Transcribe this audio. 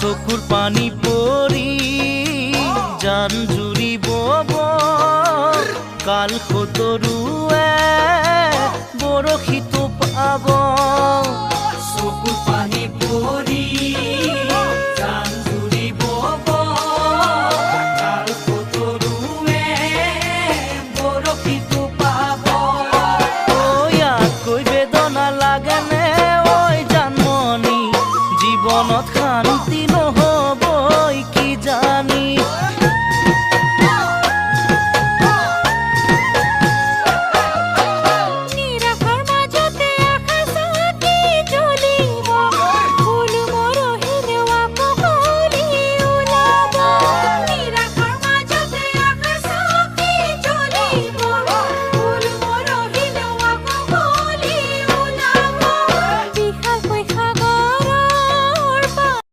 চকুৰ পানী পৰি জান জুৰিব কাল খতৰুৱে বৰশীটো পাব চকুৰ পানী পৰি জান জুৰিব কাল খতৰুৱে বৰশীটো পাব ইয়াতকৈ বেদনা লাগেনে ঐ জানমণি জীৱনত শান্তি নহ'বই কি জানি